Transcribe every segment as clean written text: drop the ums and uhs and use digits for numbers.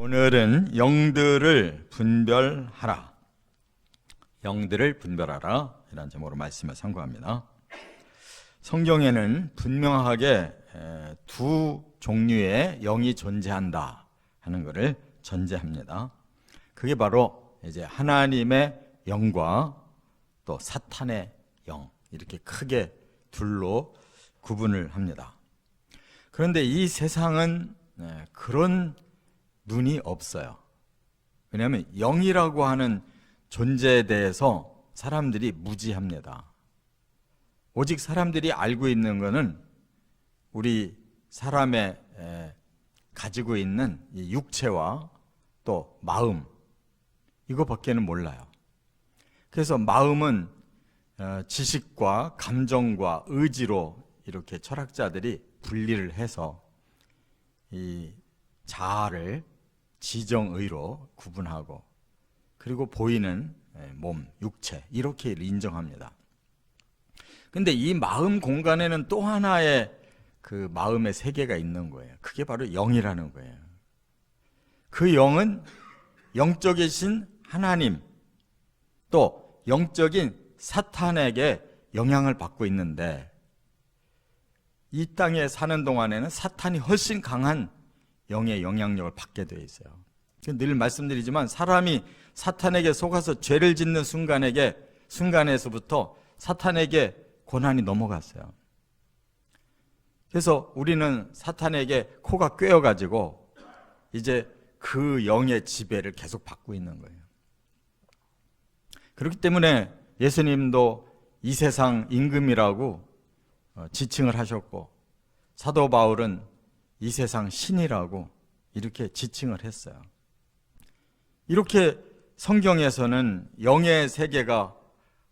오늘은 영들을 분별하라. 영들을 분별하라. 이라는 제목으로 말씀을 선고합니다. 성경에는 분명하게 두 종류의 영이 존재한다 하는 것을 전제합니다. 그게 바로 이제 하나님의 영과 또 사탄의 영, 이렇게 크게 둘로 구분을 합니다. 그런데 이 세상은 그런 눈이 없어요. 왜냐하면 영이라고 하는 존재에 대해서 사람들이 무지합니다. 오직 사람들이 알고 있는 것은 우리 사람의 가지고 있는 이 육체와 또 마음, 이거밖에는 몰라요. 그래서 마음은 지식과 감정과 의지로 이렇게 철학자들이 분리를 해서 이 자아를 지정의로 구분하고, 그리고 보이는 몸, 육체, 이렇게 인정합니다. 근데 이 마음 공간에는 또 하나의 그 마음의 세계가 있는 거예요. 그게 바로 영이라는 거예요. 그 영은 영적이신 하나님, 또 영적인 사탄에게 영향을 받고 있는데, 이 땅에 사는 동안에는 사탄이 훨씬 강한 영의 영향력을 받게 되어 있어요. 늘 말씀드리지만 사람이 사탄에게 속아서 죄를 짓는 순간에서부터 사탄에게 고난이 넘어갔어요. 그래서 우리는 사탄에게 코가 꿰어가지고 이제 그 영의 지배를 계속 받고 있는 거예요. 그렇기 때문에 예수님도 이 세상 임금이라고 지칭을 하셨고, 사도 바울은 이 세상 신이라고 이렇게 지칭을 했어요. 이렇게 성경에서는 영의 세계가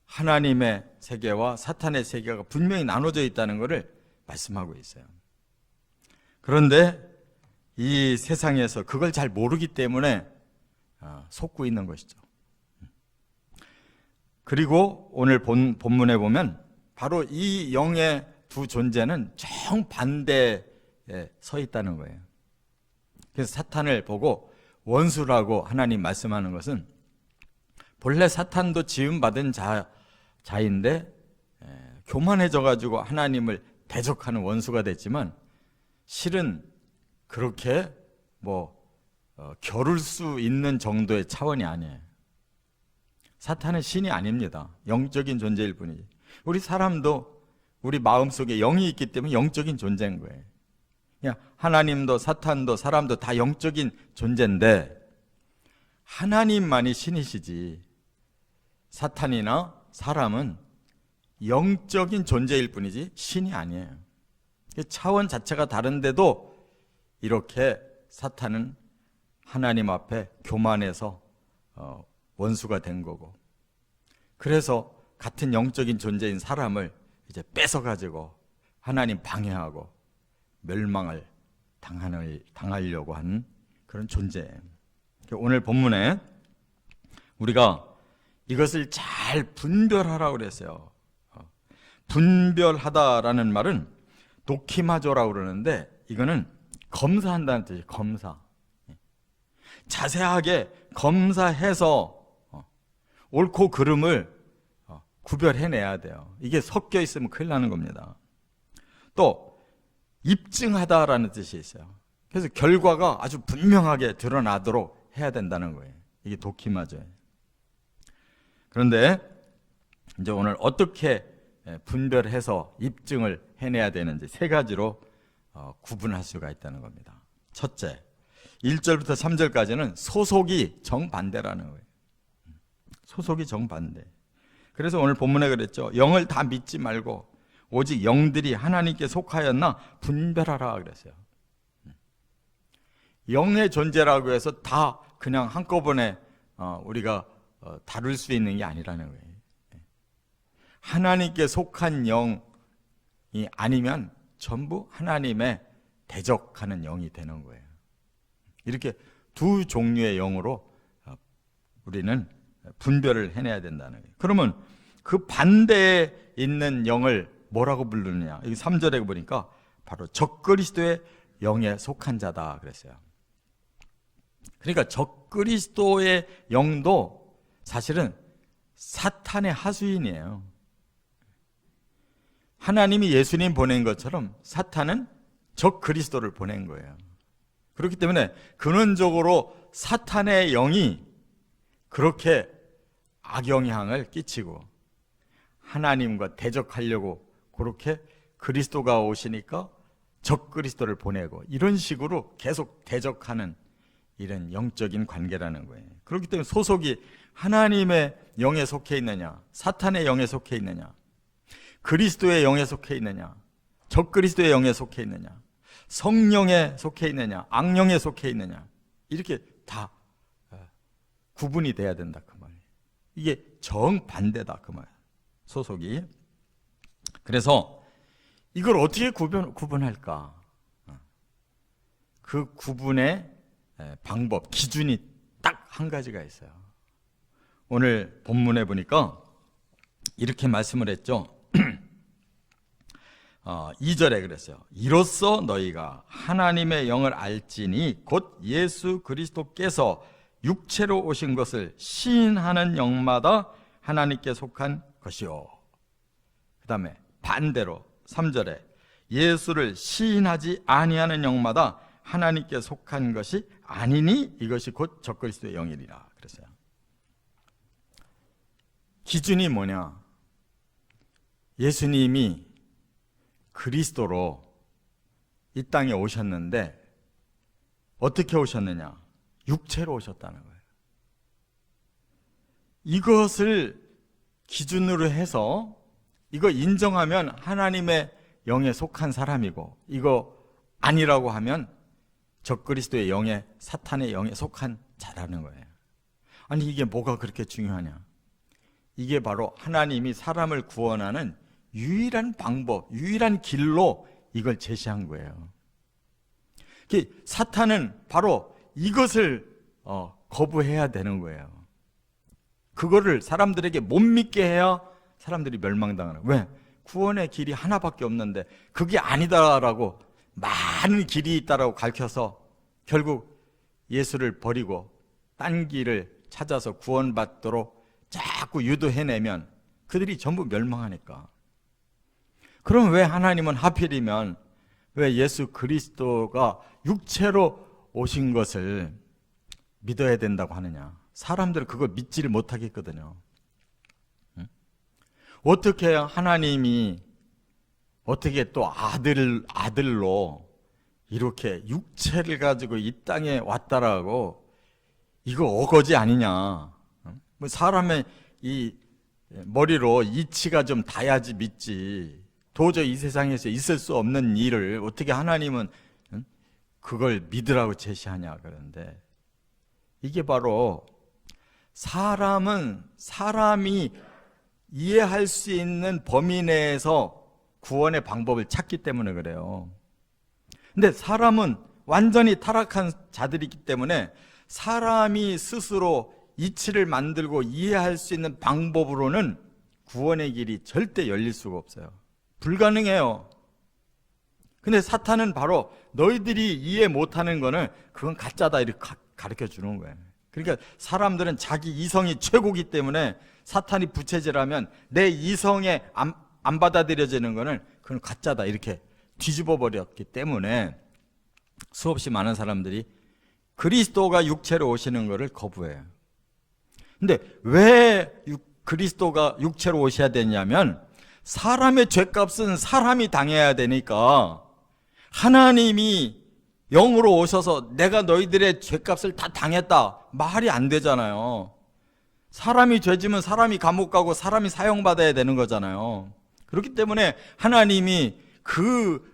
하나님의 세계와 사탄의 세계가 분명히 나눠져 있다는 것을 말씀하고 있어요. 그런데 이 세상에서 그걸 잘 모르기 때문에 속고 있는 것이죠. 그리고 오늘 본문에 보면 바로 이 영의 두 존재는 정반대에 서 있다는 거예요. 그래서 사탄을 보고 원수라고 하나님 말씀하는 것은, 본래 사탄도 지음받은 자인데 교만해져가지고 하나님을 대적하는 원수가 됐지만, 실은 그렇게 겨룰 수 있는 정도의 차원이 아니에요. 사탄은 신이 아닙니다. 영적인 존재일 뿐이지. 우리 사람도 우리 마음속에 영이 있기 때문에 영적인 존재인 거예요. 하나님도 사탄도 사람도 다 영적인 존재인데, 하나님만이 신이시지 사탄이나 사람은 영적인 존재일 뿐이지 신이 아니에요. 차원 자체가 다른데도 이렇게 사탄은 하나님 앞에 교만해서 원수가 된 거고, 그래서 같은 영적인 존재인 사람을 이제 뺏어가지고 하나님 방해하고 멸망을 당하려고 하는 그런 존재예요. 오늘 본문에 우리가 이것을 잘 분별하라고 그랬어요. 분별하다라는 말은 도키마조라고 그러는데, 이거는 검사한다는 뜻이에요. 검사. 자세하게 검사해서 옳고 그름을 구별해내야 돼요. 이게 섞여 있으면 큰일 나는 겁니다. 또 입증하다라는 뜻이 있어요. 그래서 결과가 아주 분명하게 드러나도록 해야 된다는 거예요. 이게 도키마조예요. 그런데 이제 오늘 어떻게 분별해서 입증을 해내야 되는지 세 가지로 구분할 수가 있다는 겁니다. 첫째, 1절부터 3절까지는 소속이 정반대라는 거예요. 소속이 정반대. 그래서 오늘 본문에 그랬죠. 영을 다 믿지 말고 오직 영들이 하나님께 속하였나 분별하라 그랬어요. 영의 존재라고 해서 다 그냥 한꺼번에 우리가 다룰 수 있는 게 아니라는 거예요. 하나님께 속한 영이 아니면 전부 하나님의 대적하는 영이 되는 거예요. 이렇게 두 종류의 영으로 우리는 분별을 해내야 된다는 거예요. 그러면 그 반대에 있는 영을 뭐라고 부르느냐? 여기 3절에 보니까 바로 적그리스도의 영에 속한 자다 그랬어요. 그러니까 적그리스도의 영도 사실은 사탄의 하수인이에요. 하나님이 예수님 보낸 것처럼 사탄은 적그리스도를 보낸 거예요. 그렇기 때문에 근원적으로 사탄의 영이 그렇게 악영향을 끼치고 하나님과 대적하려고 그렇게 그리스도가 오시니까 적그리스도를 보내고 이런 식으로 계속 대적하는 이런 영적인 관계라는 거예요. 그렇기 때문에 소속이 하나님의 영에 속해 있느냐, 사탄의 영에 속해 있느냐, 그리스도의 영에 속해 있느냐, 적그리스도의 영에 속해 있느냐, 성령에 속해 있느냐, 악령에 속해 있느냐, 이렇게 다 구분이 돼야 된다 그 말이에요. 이게 정반대다 그 말이에요. 소속이. 그래서 이걸 어떻게 구분할까? 그 구분의 방법, 기준이 딱 한 가지가 있어요. 오늘 본문에 보니까 이렇게 말씀을 했죠. 2절에 그랬어요. 이로써 너희가 하나님의 영을 알지니 곧 예수 그리스도께서 육체로 오신 것을 시인하는 영마다 하나님께 속한 것이요. 그 다음에 반대로 3절에 예수를 시인하지 아니하는 영마다 하나님께 속한 것이 아니니 이것이 곧 적그리스도의 영이니라 그랬어요. 기준이 뭐냐? 예수님이 그리스도로 이 땅에 오셨는데 어떻게 오셨느냐? 육체로 오셨다는 거예요. 이것을 기준으로 해서 이거 인정하면 하나님의 영에 속한 사람이고, 이거 아니라고 하면 적그리스도의 영에, 사탄의 영에 속한 자라는 거예요. 아니 이게 뭐가 그렇게 중요하냐? 이게 바로 하나님이 사람을 구원하는 유일한 방법, 유일한 길로 이걸 제시한 거예요. 사탄은 바로 이것을 거부해야 되는 거예요. 그거를 사람들에게 못 믿게 해야 사람들이 멸망당하는 거예요. 왜? 구원의 길이 하나밖에 없는데 그게 아니다라고 많은 길이 있다라고 가르쳐서 결국 예수를 버리고 딴 길을 찾아서 구원받도록 자꾸 유도해내면 그들이 전부 멸망하니까. 그럼 왜 하나님은 하필이면 왜 예수 그리스도가 육체로 오신 것을 믿어야 된다고 하느냐? 사람들은 그걸 믿지를 못하겠거든요. 어떻게 하나님이 어떻게 또 아들로 이렇게 육체를 가지고 이 땅에 왔다라고, 이거 어거지 아니냐? 뭐 사람의 이 머리로 이치가 좀 닿아야지 믿지. 도저히 이 세상에서 있을 수 없는 일을 어떻게 하나님은 그걸 믿으라고 제시하냐 그러는데, 이게 바로 사람은 사람이 이해할 수 있는 범위 내에서 구원의 방법을 찾기 때문에 그래요. 근데 사람은 완전히 타락한 자들이기 때문에 사람이 스스로 이치를 만들고 이해할 수 있는 방법으로는 구원의 길이 절대 열릴 수가 없어요. 불가능해요. 근데 사탄은 바로 너희들이 이해 못하는 거는 그건 가짜다 이렇게 가르쳐 주는 거예요. 그러니까 사람들은 자기 이성이 최고기 때문에 사탄이 부채질하면 내 이성에 안 받아들여지는 거는 그건 가짜다 이렇게 뒤집어 버렸기 때문에 수없이 많은 사람들이 그리스도가 육체로 오시는 것을 거부해요. 근데 왜 그리스도가 육체로 오셔야 되냐면 사람의 죄값은 사람이 당해야 되니까, 하나님이 영으로 오셔서 내가 너희들의 죄값을 다 당했다 말이 안 되잖아요. 사람이 죄지면 사람이 감옥 가고 사람이 사형받아야 되는 거잖아요. 그렇기 때문에 하나님이 그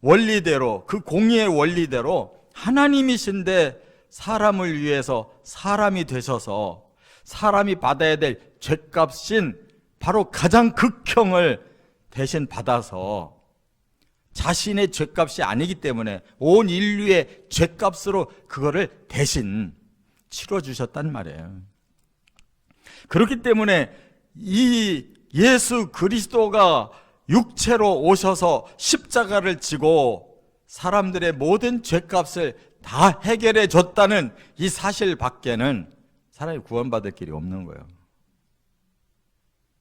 원리대로, 그 공의의 원리대로 하나님이신데 사람을 위해서 사람이 되셔서 사람이 받아야 될 죄값인 바로 가장 극형을 대신 받아서 자신의 죄값이 아니기 때문에 온 인류의 죄값으로 그거를 대신 치러주셨단 말이에요. 그렇기 때문에 이 예수 그리스도가 육체로 오셔서 십자가를 지고 사람들의 모든 죄값을 다 해결해 줬다는 이 사실 밖에는 사람이 구원받을 길이 없는 거예요.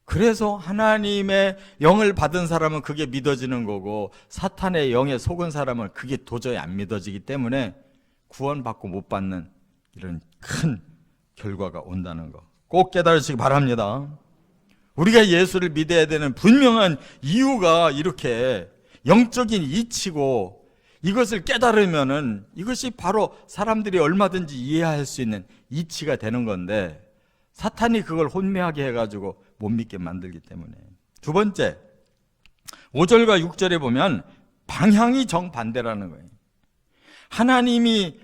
그래서 하나님의 영을 받은 사람은 그게 믿어지는 거고, 사탄의 영에 속은 사람은 그게 도저히 안 믿어지기 때문에 구원받고 못 받는 이런 큰 결과가 온다는 거 꼭 깨달으시기 바랍니다. 우리가 예수를 믿어야 되는 분명한 이유가 이렇게 영적인 이치고, 이것을 깨달으면은 이것이 바로 사람들이 얼마든지 이해할 수 있는 이치가 되는 건데, 사탄이 그걸 혼미하게 해가지고 못 믿게 만들기 때문에. 두 번째, 5절과 6절에 보면 방향이 정반대라는 거예요. 하나님이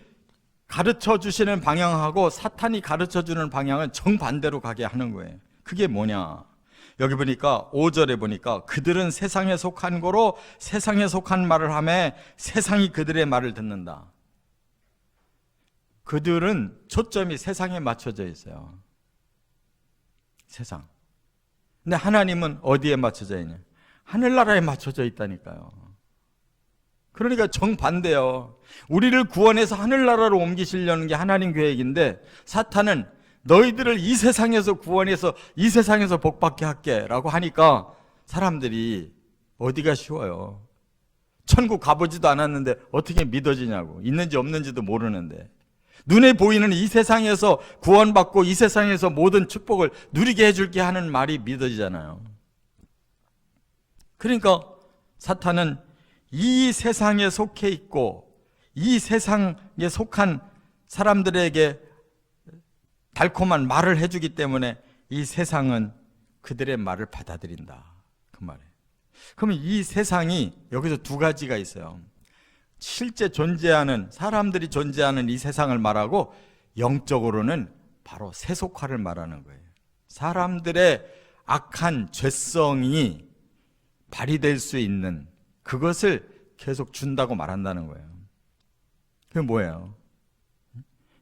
가르쳐 주시는 방향하고 사탄이 가르쳐 주는 방향은 정반대로 가게 하는 거예요. 그게 뭐냐? 여기 보니까 5절에 보니까 그들은 세상에 속한 거로 세상에 속한 말을 하며 세상이 그들의 말을 듣는다. 그들은 초점이 세상에 맞춰져 있어요. 세상. 근데 하나님은 어디에 맞춰져 있냐? 하늘나라에 맞춰져 있다니까요. 그러니까 정반대요. 우리를 구원해서 하늘나라로 옮기시려는 게 하나님 계획인데, 사탄은 너희들을 이 세상에서 구원해서 이 세상에서 복받게 할게 라고 하니까 사람들이 어디가 쉬워요. 천국 가보지도 않았는데 어떻게 믿어지냐고. 있는지 없는지도 모르는데. 눈에 보이는 이 세상에서 구원받고 이 세상에서 모든 축복을 누리게 해줄게 하는 말이 믿어지잖아요. 그러니까 사탄은 이 세상에 속해 있고 이 세상에 속한 사람들에게 달콤한 말을 해주기 때문에 이 세상은 그들의 말을 받아들인다, 그 말이에요. 그러면 이 세상이 여기서 두 가지가 있어요. 실제 존재하는, 사람들이 존재하는 이 세상을 말하고, 영적으로는 바로 세속화를 말하는 거예요. 사람들의 악한 죄성이 발휘될 수 있는 그것을 계속 준다고 말한다는 거예요. 그게 뭐예요?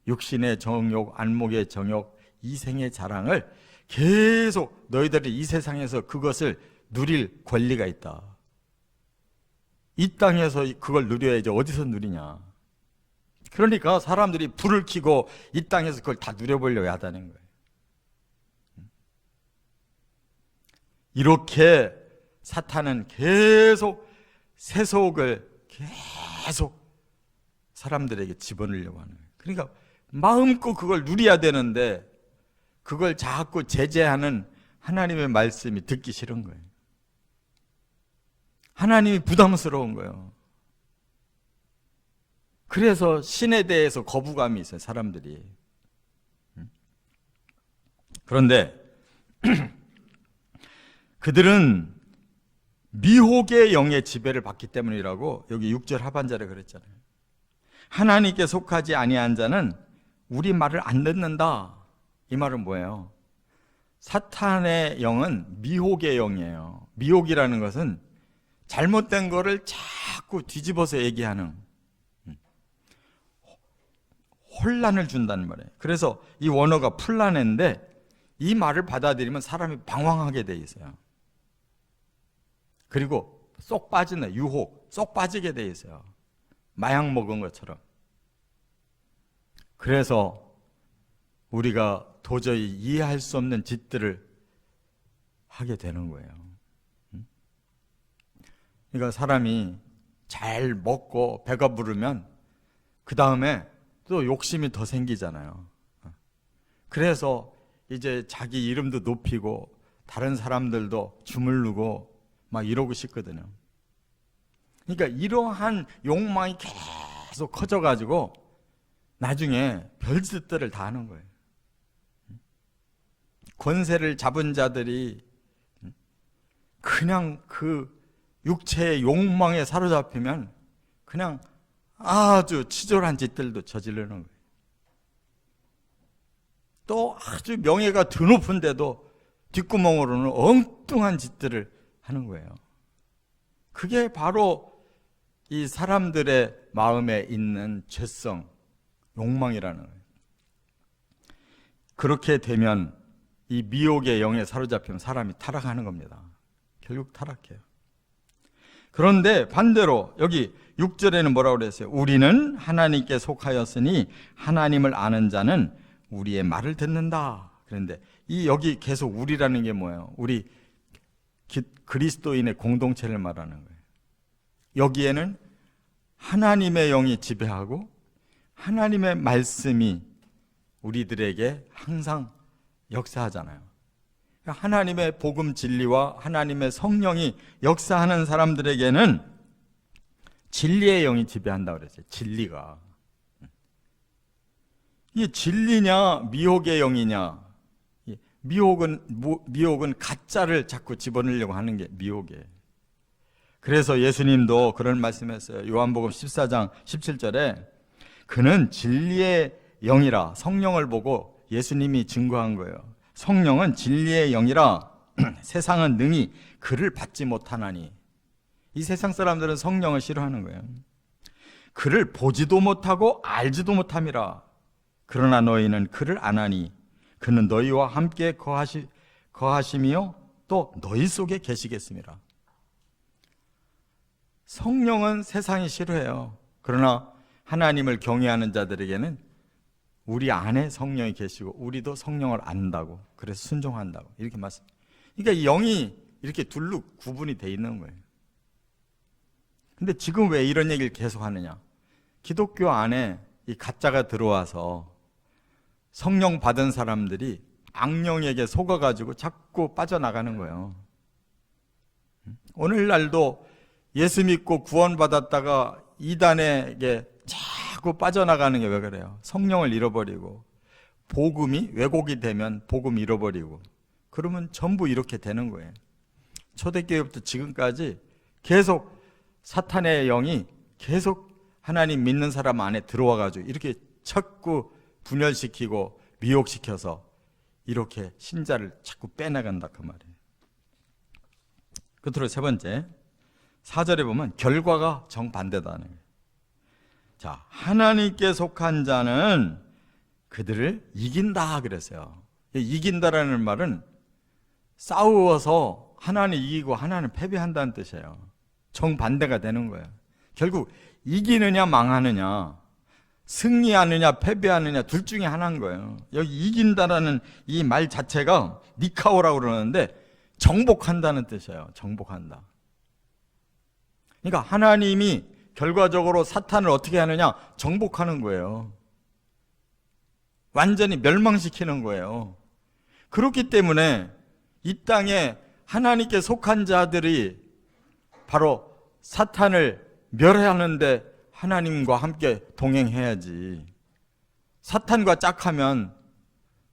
육신의 정욕, 안목의 정욕, 이생의 자랑을 계속 너희들이 이 세상에서 그것을 누릴 권리가 있다. 이 땅에서 그걸 누려야지 어디서 누리냐. 그러니까 사람들이 불을 켜고 이 땅에서 그걸 다 누려보려고 하다는 거예요. 이렇게 사탄은 계속 세속을 계속 사람들에게 집어넣으려고 하는 거예요. 그러니까 마음껏 그걸 누려야 되는데 그걸 자꾸 제재하는 하나님의 말씀이 듣기 싫은 거예요. 하나님이 부담스러운 거예요. 그래서 신에 대해서 거부감이 있어요, 사람들이. 그런데 그들은 미혹의 영의 지배를 받기 때문이라고 여기 6절 하반절에 그랬잖아요. 하나님께 속하지 아니한 자는 우리 말을 안 듣는다. 이 말은 뭐예요? 사탄의 영은 미혹의 영이에요. 미혹이라는 것은 잘못된 거를 자꾸 뒤집어서 얘기하는, 혼란을 준다는 말이에요. 그래서 이 원어가 플라네인데 이 말을 받아들이면 사람이 방황하게 돼 있어요. 그리고 쏙 빠지네, 유혹, 쏙 빠지게 돼 있어요. 마약 먹은 것처럼. 그래서 우리가 도저히 이해할 수 없는 짓들을 하게 되는 거예요. 그러니까 사람이 잘 먹고 배가 부르면 그 다음에 또 욕심이 더 생기잖아요. 그래서 이제 자기 이름도 높이고 다른 사람들도 주물르고 막 이러고 싶거든요. 그러니까 이러한 욕망이 계속 커져가지고 나중에 별짓들을 다 하는 거예요. 권세를 잡은 자들이 그냥 그 육체의 욕망에 사로잡히면 그냥 아주 치졸한 짓들도 저지르는 거예요. 또 아주 명예가 드높은데도 뒷구멍으로는 엉뚱한 짓들을 하는 거예요. 그게 바로 이 사람들의 마음에 있는 죄성, 욕망이라는 거예요. 그렇게 되면 이 미혹의 영에 사로잡히면 사람이 타락하는 겁니다. 결국 타락해요. 그런데 반대로 여기 6절에는 뭐라고 그랬어요? 우리는 하나님께 속하였으니 하나님을 아는 자는 우리의 말을 듣는다. 그런데 여기 계속 우리라는 게 뭐예요? 우리 그리스도인의 공동체를 말하는 거예요. 여기에는 하나님의 영이 지배하고 하나님의 말씀이 우리들에게 항상 역사하잖아요. 하나님의 복음 진리와 하나님의 성령이 역사하는 사람들에게는 진리의 영이 지배한다고 그랬어요. 진리가. 이게 진리냐 미혹의 영이냐. 미혹은 가짜를 자꾸 집어넣으려고 하는 게 미혹이에요. 그래서 예수님도 그런 말씀했어요. 요한복음 14장 17절에 그는 진리의 영이라. 성령을 보고 예수님이 증거한 거예요. 성령은 진리의 영이라 세상은 능히 그를 받지 못하나니. 이 세상 사람들은 성령을 싫어하는 거예요. 그를 보지도 못하고 알지도 못함이라. 그러나 너희는 그를 아나니 그는 너희와 함께 거하시며 또 너희 속에 계시겠습니다. 성령은 세상이 싫어해요. 그러나 하나님을 경외하는 자들에게는 우리 안에 성령이 계시고 우리도 성령을 안다고, 그래서 순종한다고 이렇게 말씀. 그러니까 이 영이 이렇게 둘로 구분이 돼 있는 거예요. 근데 지금 왜 이런 얘기를 계속 하느냐? 기독교 안에 이 가짜가 들어와서 성령 받은 사람들이 악령에게 속아가지고 자꾸 빠져나가는 거예요. 오늘날도 예수 믿고 구원받았다가 이단에게 자꾸 빠져나가는 게 왜 그래요? 성령을 잃어버리고 복음이 왜곡이 되면 복음 잃어버리고 그러면 전부 이렇게 되는 거예요. 초대교회부터 지금까지 계속 사탄의 영이 계속 하나님 믿는 사람 안에 들어와가지고 이렇게 자꾸 분열시키고 미혹시켜서 이렇게 신자를 자꾸 빼나간다 그 말이에요. 끝으로 세 번째 4절에 보면 결과가 정반대다는 거예요. 자, 하나님께 속한 자는 그들을 이긴다 그랬어요. 이긴다라는 말은 싸워서 하나는 이기고 하나는 패배한다는 뜻이에요. 정반대가 되는 거예요. 결국 이기느냐 망하느냐, 승리하느냐 패배하느냐 둘 중에 하나인 거예요. 여기 이긴다라는 이 말 자체가 니카오라고 그러는데 정복한다는 뜻이에요. 정복한다. 그러니까 하나님이 결과적으로 사탄을 어떻게 하느냐? 정복하는 거예요. 완전히 멸망시키는 거예요. 그렇기 때문에 이 땅에 하나님께 속한 자들이 바로 사탄을 멸하는데 하나님과 함께 동행해야지. 사탄과 짝하면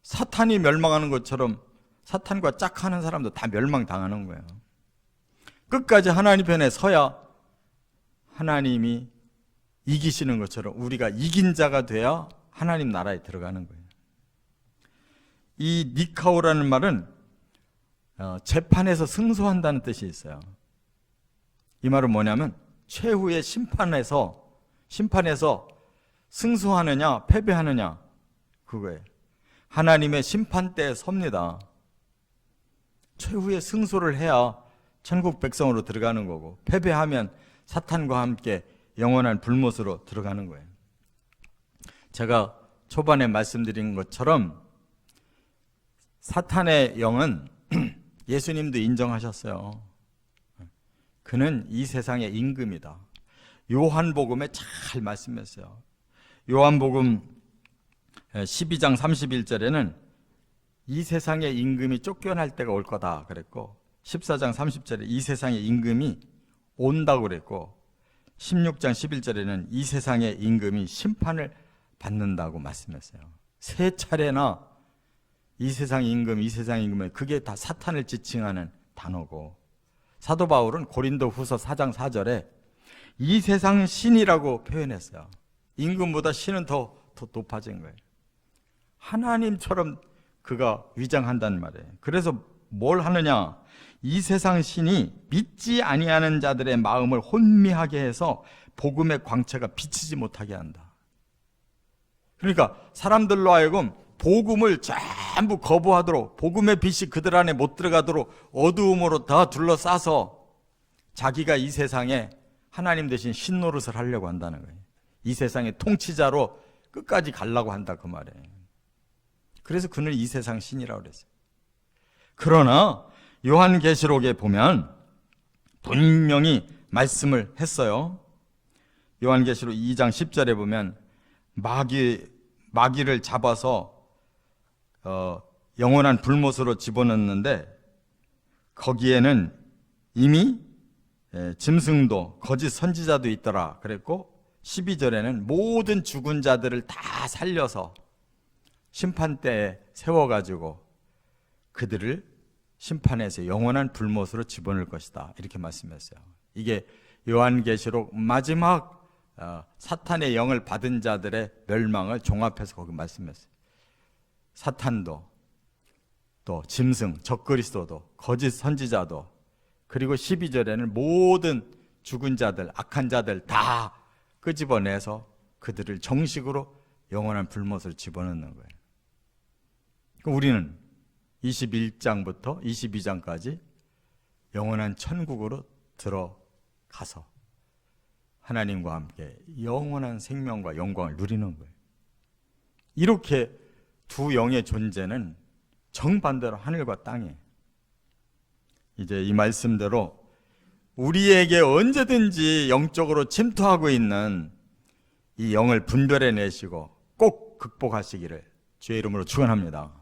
사탄이 멸망하는 것처럼 사탄과 짝하는 사람도 다 멸망당하는 거예요. 끝까지 하나님 편에 서야 하나님이 이기시는 것처럼 우리가 이긴 자가 돼야 하나님 나라에 들어가는 거예요. 이 니카오라는 말은 재판에서 승소한다는 뜻이 있어요. 이 말은 뭐냐면 최후의 심판에서 승소하느냐 패배하느냐 그거예요. 하나님의 심판대에 섭니다. 최후의 승소를 해야 천국 백성으로 들어가는 거고 패배하면 사탄과 함께 영원한 불못으로 들어가는 거예요. 제가 초반에 말씀드린 것처럼 사탄의 영은 예수님도 인정하셨어요. 그는 이 세상의 임금이다. 요한복음에 잘 말씀했어요. 요한복음 12장 31절에는 이 세상의 임금이 쫓겨날 때가 올 거다 그랬고 14장 30절에 이 세상의 임금이 온다고 그랬고 16장 11절에는 이 세상의 임금이 심판을 받는다고 말씀했어요. 세 차례나 이 세상의 임금은 그게 다 사탄을 지칭하는 단어고 사도 바울은 고린도 후서 4장 4절에 이 세상 신이라고 표현했어요. 임금보다 신은 더 높아진 거예요. 하나님처럼 그가 위장한다는 말이에요. 그래서 뭘 하느냐? 이 세상 신이 믿지 아니하는 자들의 마음을 혼미하게 해서 복음의 광채가 비치지 못하게 한다. 그러니까 사람들로 하여금 복음을 전부 거부하도록 복음의 빛이 그들 안에 못 들어가도록 어두움으로 다 둘러싸서 자기가 이 세상에 하나님 대신 신노릇을 하려고 한다는 거예요. 이 세상의 통치자로 끝까지 가려고 한다 그 말이에요. 그래서 그는 이 세상 신이라고 그랬어요. 그러나 요한계시록에 보면 분명히 말씀을 했어요. 요한계시록 2장 10절에 보면 마귀를 잡아서 영원한 불못으로 집어넣는데 거기에는 이미 짐승도 거짓 선지자도 있더라 그랬고, 12절에는 모든 죽은 자들을 다 살려서 심판대에 세워가지고 그들을 심판해서 영원한 불못으로 집어넣을 것이다 이렇게 말씀했어요. 이게 요한계시록 마지막 사탄의 영을 받은 자들의 멸망을 종합해서 거기 말씀했어요. 사탄도 또 짐승, 적그리스도도 거짓 선지자도, 그리고 12절에는 모든 죽은 자들, 악한 자들 다 끄집어내서 그들을 정식으로 영원한 불못을 집어넣는 거예요. 우리는 21장부터 22장까지 영원한 천국으로 들어가서 하나님과 함께 영원한 생명과 영광을 누리는 거예요. 이렇게 두 영의 존재는 정반대로 하늘과 땅이에요. 이제 이 말씀대로 우리에게 언제든지 영적으로 침투하고 있는 이 영을 분별해 내시고 꼭 극복하시기를 주의 이름으로 축원합니다.